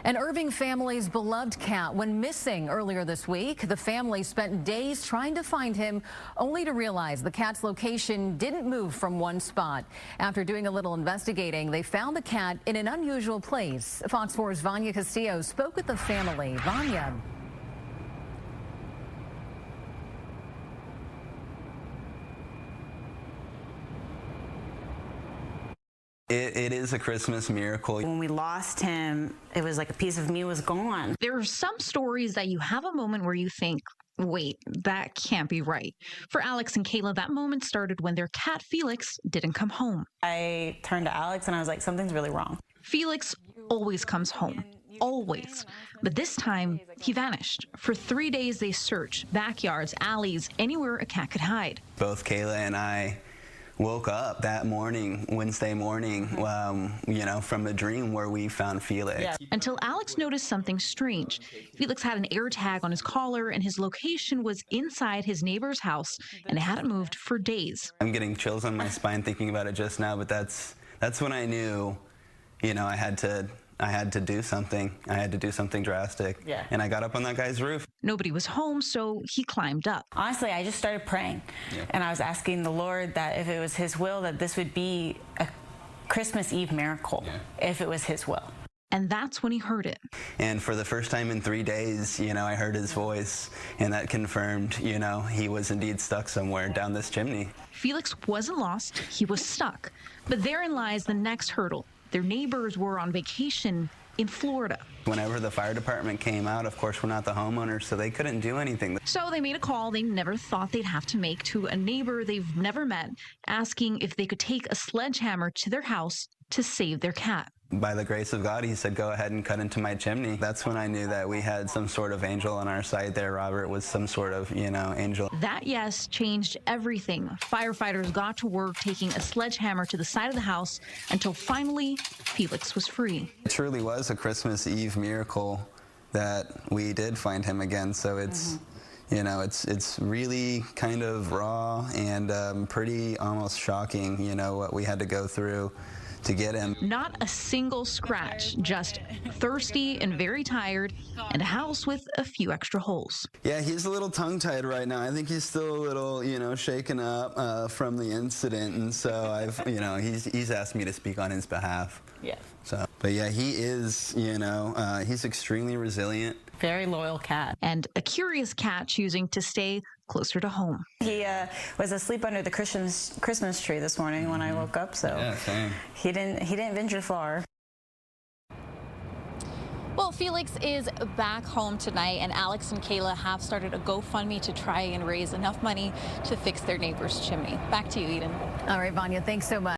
An Irving family's beloved cat went missing earlier this week. The family spent days trying to find him, only to realize the cat's location didn't move from one spot. After doing a little investigating, they found the cat in an unusual place. Fox 4's Vanya Castillo spoke with the family. Vanya. It is a Christmas miracle. When we lost him, it was like a piece of me was gone. There are some stories that you have a moment where you think, wait, that can't be right. For Alex and Kayla, that moment started when their cat Felix didn't come home. I turned to Alex and I was like, something's really wrong. Felix always comes home. Always. But this time, he vanished. For 3 days, they searched backyards, alleys, anywhere a cat could hide. Both Kayla and I woke up that morning, Wednesday morning, from a dream where we found Felix. Yeah. Until Alex noticed something strange. Felix had an AirTag on his collar, and his location was inside his neighbor's house, and it hadn't moved for days. I'm getting chills on my spine thinking about it just now, but that's when I knew, I had to do something. I had to do something drastic. Yeah. And I got up on that guy's roof. Nobody was home, so he climbed up. Honestly, I just started praying. Yeah. And I was asking the Lord that if it was his will, that this would be a Christmas Eve miracle, if it was his will. And that's when he heard it. And for the first time in 3 days, I heard his voice, and that confirmed, he was indeed stuck somewhere down this chimney. Felix wasn't lost, he was stuck. But therein lies the next hurdle. Their neighbors were on vacation in Florida. Whenever the fire department came out, of course, we're not the homeowners, so they couldn't do anything. So they made a call they never thought they'd have to make to a neighbor they've never met, asking if they could take a sledgehammer to their house to save their cat. By the grace of God, he said, go ahead and cut into my chimney. That's when I knew that we had some sort of angel on our side there. Robert was some sort of, angel. That yes changed everything. Firefighters got to work taking a sledgehammer to the side of the house until finally Felix was free. It truly was a Christmas Eve miracle that we did find him again. So it's, it's really kind of raw and pretty almost shocking, what we had to go through to get him. Not a single scratch, just thirsty and very tired, and a house with a few extra holes. Yeah, he's a little tongue-tied right now. I think he's still a little, shaken up from the incident, and so I've, he's asked me to speak on his behalf. Yeah. So, but yeah, he is, he's extremely resilient. Very loyal cat. And a curious cat choosing to stay closer to home. He was asleep under the Christmas tree this morning when I woke up, so yeah, same. He didn't venture far. Well, Felix is back home tonight, and Alex and Kayla have started a GoFundMe to try and raise enough money to fix their neighbor's chimney. Back to you, Eden. All right, Vanya, thanks so much.